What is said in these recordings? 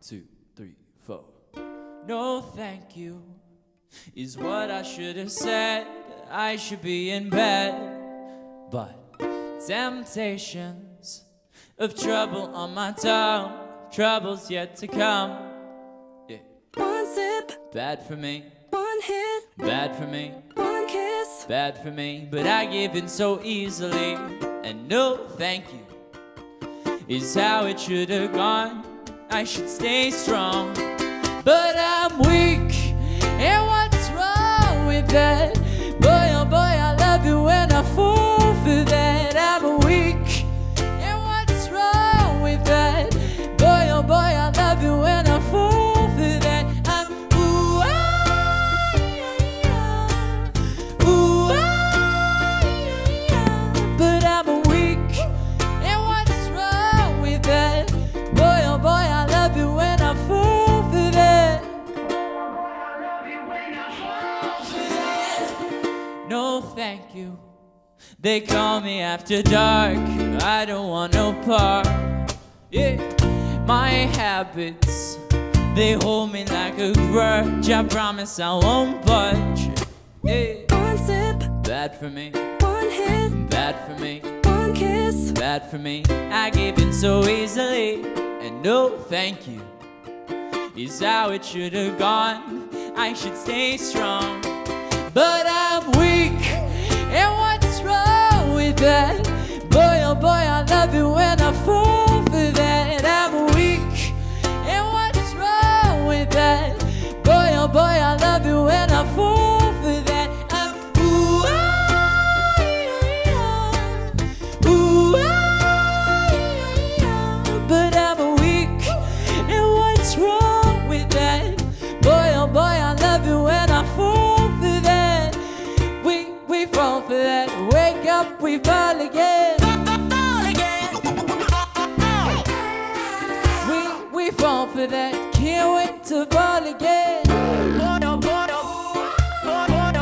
2, 3, 4. No thank you is what I should have said. I should be in bed, but temptations of trouble on my tongue, troubles yet to come. Yeah. One sip, Bad for me, one hit, bad for me, one kiss. bad for me. But I give in so easily, and no thank you is how it should have gone. I should stay strong, but I'm weak, and what's wrong with that? Boy, oh boy, I love you when I fall for that. I'm weak, and what's wrong with that? Boy, oh boy, I love you when I fall for that. I'm ooh, ah, yeah, ooh, ah, yeah. But I'm weak, and what's wrong with that? Boy, oh boy, I love you when I fall for that. No thank you. They call me after dark, I don't want no part. Yeah, my habits, they hold me like a grudge. I promise I won't budge. Yeah. One sip, Bad for me, one hit, bad for me, one kiss. bad for me. I give in so easily, and no thank you is how it should have gone. I should stay strong, but I'm weak, and what's wrong with that? Boy, oh boy, I love you when I fall for that. I'm weak, and what's wrong with that? Boy, oh boy, I love you when I fall for that. I'm ooh, ah, yeah, ooh, ah, yeah. But I'm weak, and what's wrong with that? Boy, oh boy, I love you when I fall for that. We fall for that. Wake up, we fall again. We fall for that. Can't wait to fall again.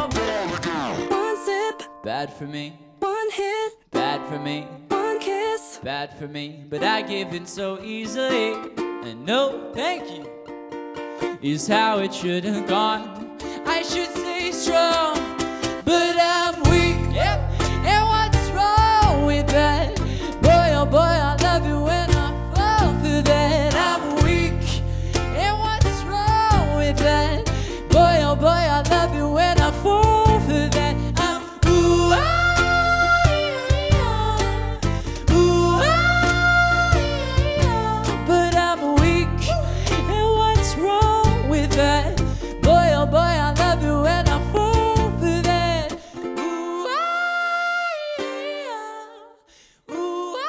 One sip, Bad for me, one hit, bad for me, one kiss. bad for me. But I give in so easily, and no thank you is how it should have gone. I should stay strong, but I'm weak. Yep. And what's wrong with that? Boy, oh boy, I love you when I fall for that. I'm weak. And what's wrong with that? Boy, oh boy, I love you when I fall for that. I'm ooh, ah, yeah, ooh, ah, yeah. But I'm weak. And what's wrong with that? Boy, oh boy, I love you when I fall for that. Ooh, ah, yeah, ooh, ah,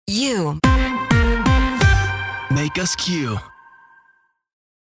yeah. You Make us Q.